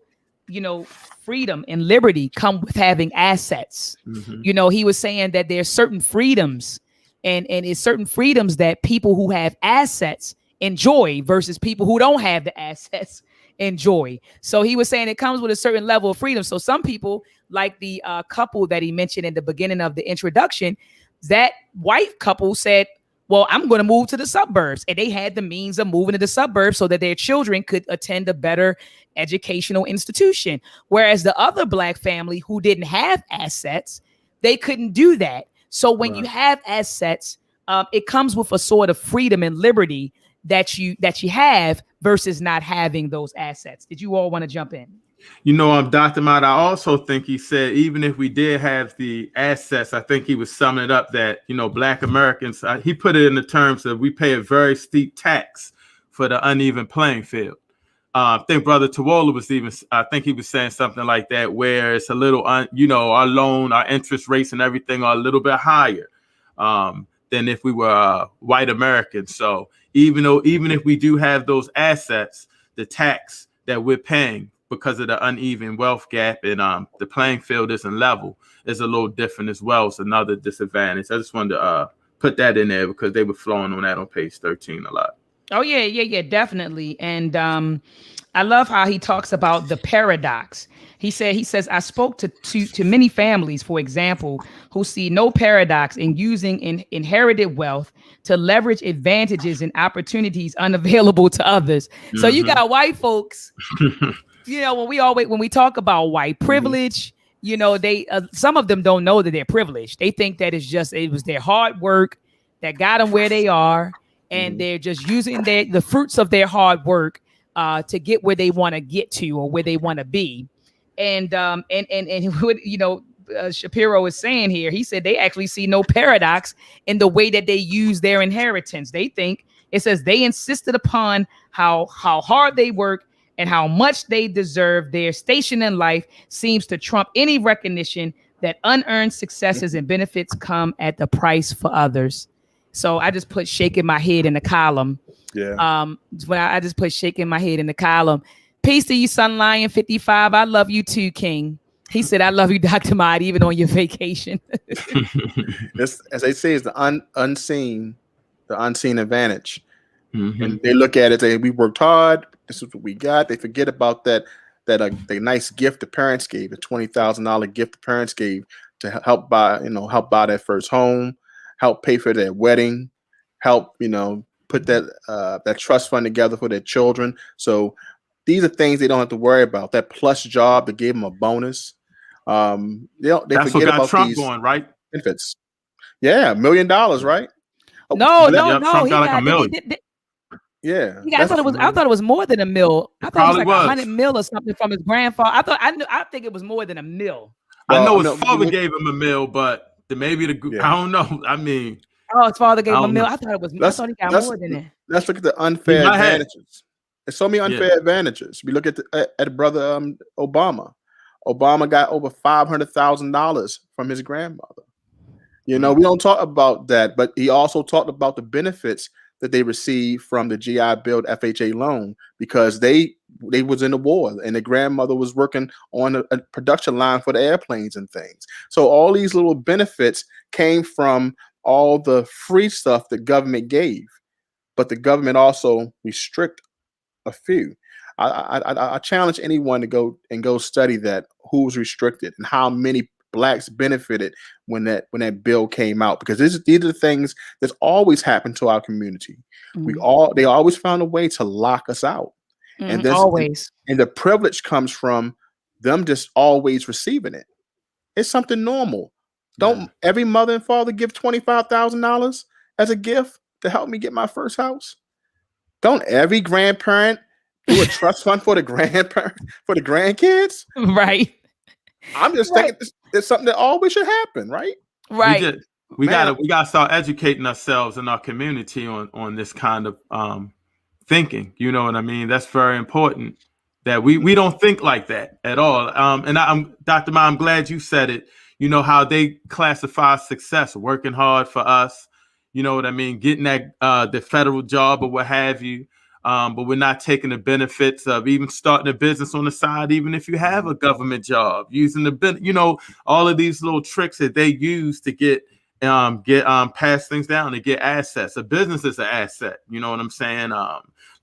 freedom and liberty come with having assets. He was saying that there's certain freedoms and it's certain freedoms that people who have assets enjoy versus people who don't have the assets enjoy. So he was saying it comes with a certain level of freedom. So some people, like the couple that he mentioned in the beginning of the introduction, that white couple said, well, I'm going to move to the suburbs. And they had the means of moving to the suburbs so that their children could attend a better educational institution. Whereas the other black family who didn't have assets, they couldn't do that. So when you have assets, it comes with a sort of freedom and liberty that you have versus not having those assets. Did you all want to jump in? Dr. Mott, I also think he said, even if we did have the assets, I think he was summing it up that, black Americans, he put it in the terms of we pay a very steep tax for the uneven playing field. I think Brother Tawola I think he was saying something like that, where it's a little, our loan, our interest rates and everything are a little bit higher than if we were white Americans. So even if we do have those assets, the tax that we're paying because of the uneven wealth gap and the playing field isn't level is a little different as well. It's another disadvantage. I just wanted to put that in there because they were flowing on that on page 13 a lot. Oh, yeah, definitely. And I love how he talks about the paradox. He says, I spoke to many families, for example, who see no paradox in using inherited wealth to leverage advantages and opportunities unavailable to others. So you got white folks, when we talk about white privilege, they some of them don't know that they're privileged. They think that it was their hard work that got them where they are. And they're just using the fruits of their hard work to get where they want to get to or where they want to be. And what Shapiro is saying here, he said they actually see no paradox in the way that they use their inheritance. They think it says they insisted upon how hard they work and how much they deserve. Their station in life seems to trump any recognition that unearned successes and benefits come at the price for others. So I just put shaking my head in the column. Yeah. When I just put shaking my head in the column. Peace to you, Sun Lion 55. I love you too, King. He said, I love you, Dr. Mott, even on your vacation. This, as they say, is the unseen advantage. And they look at it, they we worked hard. This is what we got. They forget about that the nice gift the parents gave, the $20,000 gift the parents gave to help buy their first home, help pay for their wedding, help put that trust fund together for their children. So these are things they don't have to worry about. That plus job that gave them a bonus. They That's forget what got about Trump these going, right? benefits. Yeah, $1 million, right? No. Trump got like $1 million. Yeah, Yeah, I thought it was more than a mill. I thought it was like 100 mil or something from his grandfather. I think it was more than a mill. I know Well, his no, father gave him a mill, but maybe yeah. I don't know. I mean, Oh, his father gave I him a don't mill. know. I thought he got Let's more than that. let's look at the He unfair might have. advantages. There's so many Yeah. unfair advantages. We look at brother Obama. Obama got over $500,000 from his grandmother. You know, we don't talk about that, but he also talked about the benefits that they received from the GI Bill FHA loan because they was in the war and the grandmother was working on a production line for the airplanes and things. So all these little benefits came from all the free stuff the government gave, but the government also restrict a few. I challenge anyone to go study that who's restricted and how many blacks benefited when that bill came out because these are the things that's always happened to our community. They always found a way to lock us out, and Always. and the privilege comes from them just always receiving it. It's something normal. Don't every mother and father give $25,000 as a gift to help me get my first house? Don't every grandparent do a trust fund for the grandkids? Right. I'm just thinking it's something that always should happen, right? Right. We gotta start educating ourselves in our community on this kind of thinking. You know what I mean? That's very important that we don't think like that at all. And I'm Dr. Ma, I'm glad you said it. You know how they classify success, working hard for us. You know what I mean? Getting that the federal job or what have you. But we're not taking the benefits of even starting a business on the side, even if you have a government job, using all of these little tricks that they use to get pass things down to get assets. A business is an asset. You know what I'm saying?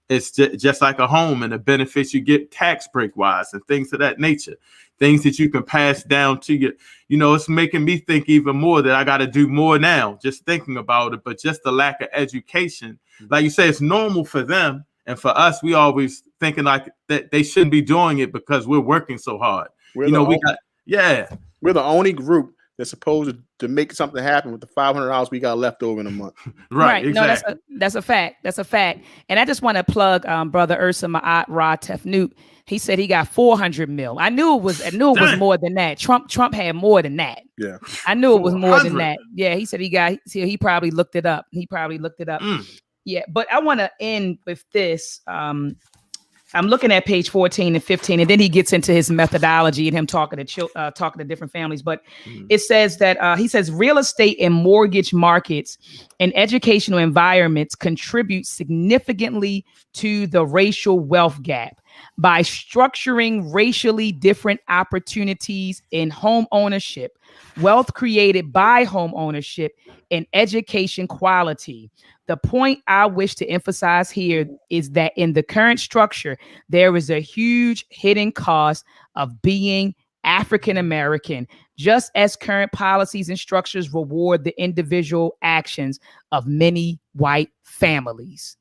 It's just like a home and the benefits you get tax break wise and things of that nature, things that you can pass down to you. You know, it's making me think even more that I got to do more now, just thinking about it. But just the lack of education, like you say, it's normal for them. And for us, we always thinking like that they shouldn't be doing it because we're working so hard. We're the only group that's supposed to make something happen with the $500 we got left over in a month. Right. Exactly. No, that's a fact. That's a fact. And I just want to plug brother Ursa Ma'at Ra Tefnut. He said he got 400 mil. I knew it was more than that. Trump had more than that. Yeah. I knew it was more than that. Yeah, he said he probably looked it up. Yeah, but I want to end with this. I'm looking at page 14 and 15, and then he gets into his methodology and him talking to different families. But it says that he says real estate and mortgage markets and educational environments contribute significantly to the racial wealth gap by structuring racially different opportunities in home ownership, wealth created by home ownership, and education quality. The point I wish to emphasize here is that in the current structure, there is a huge hidden cost of being African American, just as current policies and structures reward the individual actions of many white families.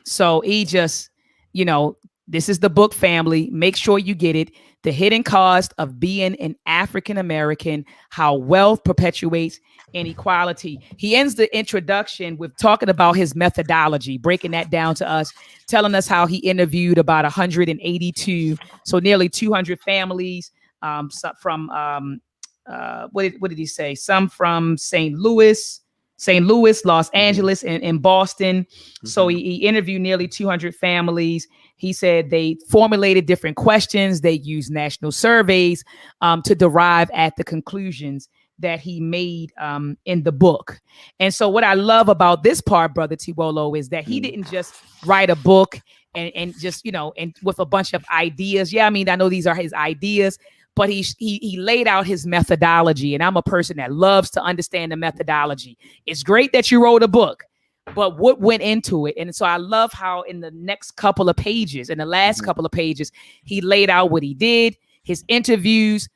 So he just, this is the book, family. Make sure you get it. The hidden cost of being an African American, how wealth perpetuates inequality. He ends the introduction with talking about his methodology, breaking that down to us, telling us how he interviewed about 182, so nearly 200 families from what did he say? Some from St. Louis, Los Angeles, and Boston. So he interviewed nearly 200 families. He said they formulated different questions. They used national surveys to derive at the conclusions that he made in the book. And so what I love about this part, Brother Tiwolo, is that he didn't just write a book and just, and with a bunch of ideas. Yeah, I mean, I know these are his ideas, but he laid out his methodology. And I'm a person that loves to understand the methodology. It's great that you wrote a book, but what went into it? And so I love how in the last couple of pages, he laid out what he did, his interviews,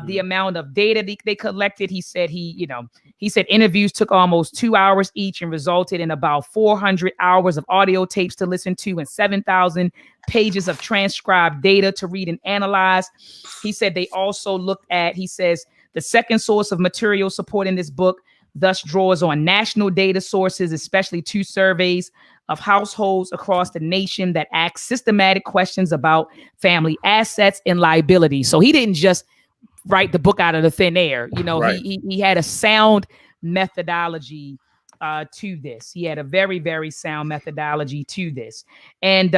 the amount of data they collected. He said he said interviews took almost 2 hours each and resulted in about 400 hours of audio tapes to listen to and 7,000 pages of transcribed data to read and analyze. He said they also looked at, he says, the second source of material supporting this book thus draws on national data sources, especially two surveys of households across the nation that ask systematic questions about family assets and liabilities. So he didn't just write the book out of the thin air. You know, Right. he had a sound methodology to this. He had a very, very sound methodology to this. And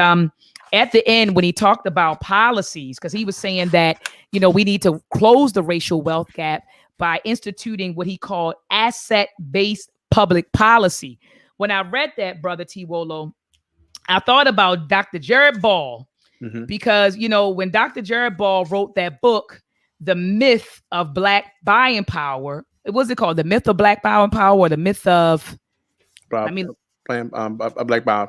at the end, when he talked about policies, because he was saying that, you know, we need to close the racial wealth gap by instituting what he called asset-based public policy. When I read that, Brother T. Wolo, I thought about Dr. Jared Ball, because, you know, when Dr. Jared Ball wrote that book, The Myth of Black Buying Power, what's it called? The Myth of Black Buying Power, or the Myth of, Black Buying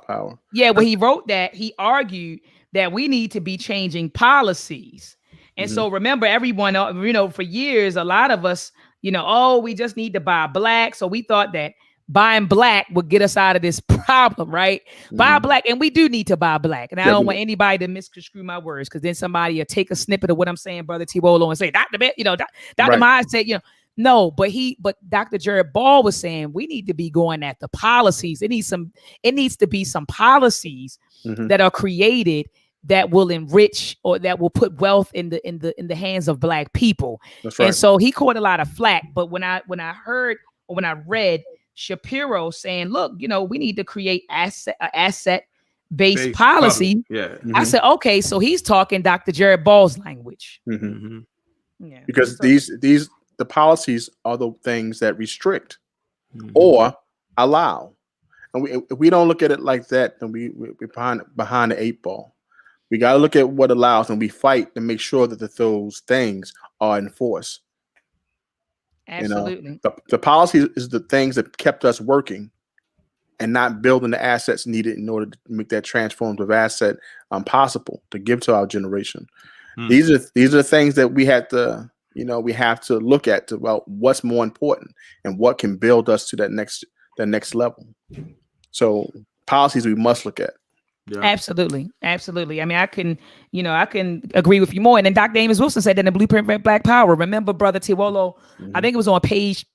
Power. Yeah, when he wrote that, he argued that we need to be changing policies. And so remember, everyone, you know, for years, a lot of us, you know, oh, we just need to buy black. So we thought that buying black would get us out of this problem, right? Buy black, and we do need to buy black. And I don't want anybody to misconstrue my words, because then somebody will take a snippet of what I'm saying, Brother T. Wolo, and say, Dr. You know, Dr. Myers said, you know, no, but Dr. Jared Ball was saying we need to be going at the policies. It needs to be some policies that are created that will enrich, or that will put wealth in the hands of Black people. That's right. And so he caught a lot of flack. But when I read Shapiro saying, look, you know, we need to create asset-based policy. Yeah. I said, okay, so he's talking Dr. Jared Ball's language. Yeah. Because the policies are the things that restrict or allow. And if we don't look at it like that, then we're behind the eight ball. We got to look at what allows, and we fight to make sure that those things are enforced. Absolutely. You know, the policy is the things that kept us working and not building the assets needed in order to make that transformative asset possible to give to our generation. These are the things that we have to look at about what's more important and what can build us to that next level. So policies we must look at. Yeah. Absolutely. I mean, I can agree with you more. And then Dr. Amos Wilson said that in the Blueprint for Black Power. Remember, Brother T. Wolo, I think it was on page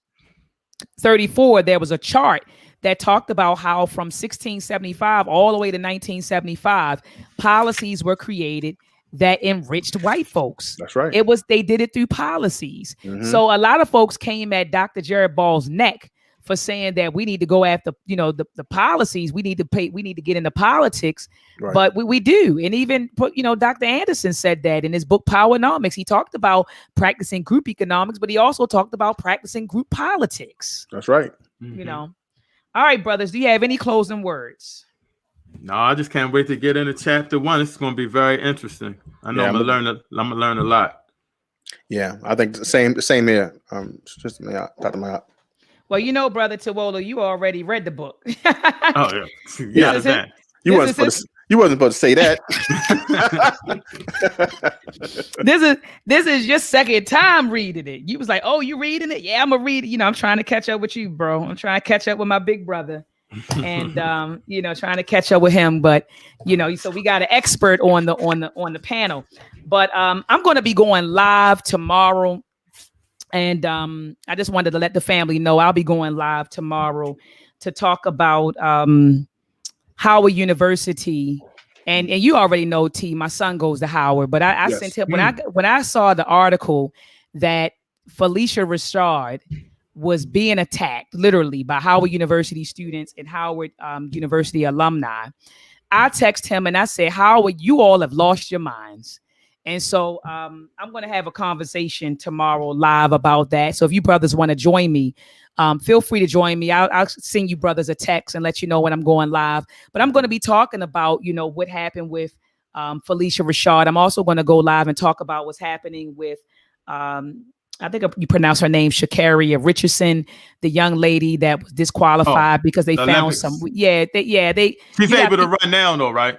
34, there was a chart that talked about how from 1675 all the way to 1975, policies were created that enriched white folks. That's right. They did it through policies. So a lot of folks came at Dr. Jared Ball's neck for saying that we need to go after, you know, the policies. We need to get into politics, but we do. And even, you know, Dr. Anderson said that in his book, Powernomics. He talked about practicing group economics, but he also talked about practicing group politics. That's right. You know. All right, brothers, do you have any closing words? No, I just can't wait to get into chapter 1. It's going to be very interesting. I know I'm gonna learn a lot. Yeah, I think the same here. Dr. Mayat. Well, you know, Brother Tiwola, you already read the book. Oh yeah. You wasn't supposed to say that. This is your second time reading it. You was like, oh, you reading it? Yeah, I'm gonna read it. You know, I'm trying to catch up with you, bro. I'm trying to catch up with my big brother. And you know, trying to catch up with him. But you know, so we got an expert on the panel. But I'm gonna be going live tomorrow. And I just wanted to let the family know I'll be going live tomorrow to talk about Howard University. And you already know, T, my son goes to Howard, but I sent him when I saw the article that Felicia Rashard was being attacked literally by Howard University students and Howard University alumni. I text him and I said, Howard, you all have lost your minds. And so I'm going to have a conversation tomorrow live about that. So if you brothers want to join me, feel free to join me. I'll send you brothers a text and let you know when I'm going live. But I'm going to be talking about, you know, what happened with Felicia Rashard. I'm also going to go live and talk about what's happening with, I think you pronounce her name, Sha'Carri Richardson, the young lady that was disqualified because they found some. She's able to run now, though, right?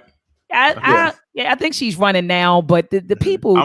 I think she's running now, but the people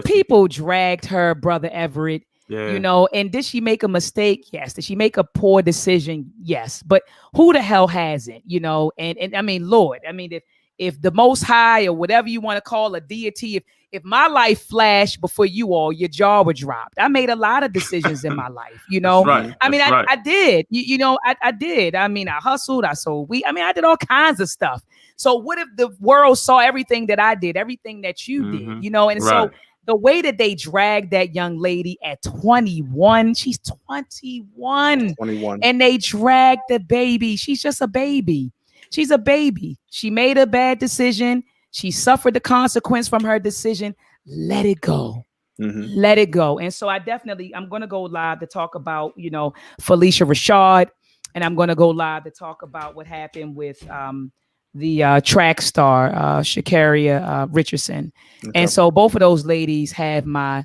people dragged her, Brother Everett. Yeah. You know, and did she make a mistake? Yes. Did she make a poor decision? Yes. But who the hell hasn't? You know, and I mean, Lord, I mean, if the Most High or whatever you want to call a deity, if my life flashed before you all, your jaw would drop. I made a lot of decisions in my life, you know. That's right. I mean, That's right. I did. You know, I did. I mean, I hustled. I sold weed. I mean, I did all kinds of stuff. So what if the world saw everything that I did, everything that you did, you know? And so the way that they dragged that young lady at 21, she's 21, and they dragged the baby. She's just a baby. She's a baby. She made a bad decision. She suffered the consequence from her decision. Let it go. Let it go. And so I'm going to go live to talk about, you know, Felicia Rashad, and I'm going to go live to talk about what happened with the track star, Sha'Carri Richardson. And so both of those ladies have my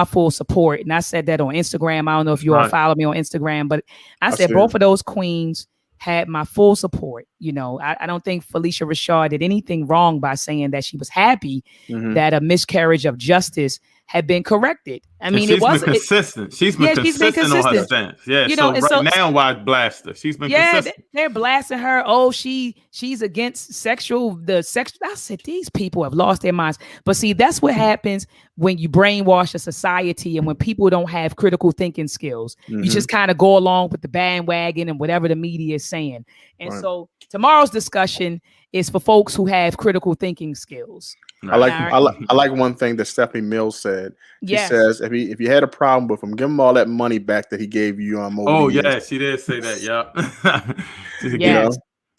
full support. And I said that on Instagram. I don't know if you all follow me on Instagram, but I said both of those queens had my full support. You know, I don't think Felicia Rashad did anything wrong by saying that she was happy that a miscarriage of justice had been corrected. I mean, it wasn't consistent. She's been consistent on her stance. Yeah. You know, so now why blast her? She's been consistent. They're blasting her. Oh, she's against the sex. I said, these people have lost their minds. But see, that's what happens when you brainwash a society and when people don't have critical thinking skills. You just kind of go along with the bandwagon and whatever the media is saying. And so tomorrow's discussion is for folks who have critical thinking skills. I like one thing that Stephanie Mills said. She says if you had a problem with him, give him all that money back that he gave you on over the years. She did say that.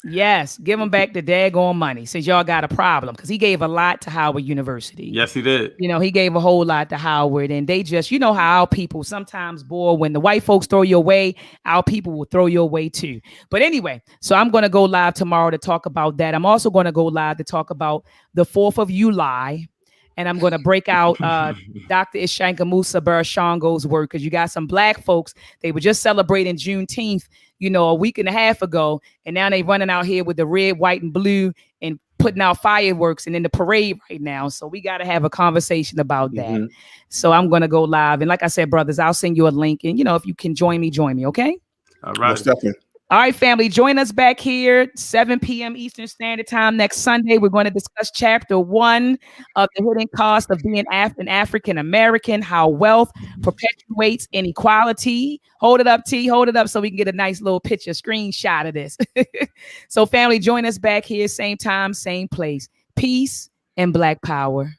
Yes, give him back the daggone money since y'all got a problem, because he gave a lot to Howard University. Yes, he did. You know, he gave a whole lot to Howard, and they just, you know how our people sometimes, boy, when the white folks throw you away, our people will throw you away too. But anyway, so I'm going to go live tomorrow to talk about that. I'm also going to go live to talk about the 4th of July. And I'm going to break out Dr. Ishanka Musa Barashango's work, because you got some black folks. They were just celebrating Juneteenth, you know, a week and a half ago. And now they running out here with the red, white, and blue and putting out fireworks and in the parade right now. So we got to have a conversation about that. So I'm going to go live. And like I said, brothers, I'll send you a link. And, you know, if you can join me, okay? All right. Most definitely. All right, family, join us back here, 7 p.m. Eastern Standard Time next Sunday. We're going to discuss Chapter 1 of The Hidden Cost of Being an African American, How Wealth Perpetuates Inequality. Hold it up, T. Hold it up so we can get a nice little picture, screenshot of this. So, family, join us back here, same time, same place. Peace and Black Power.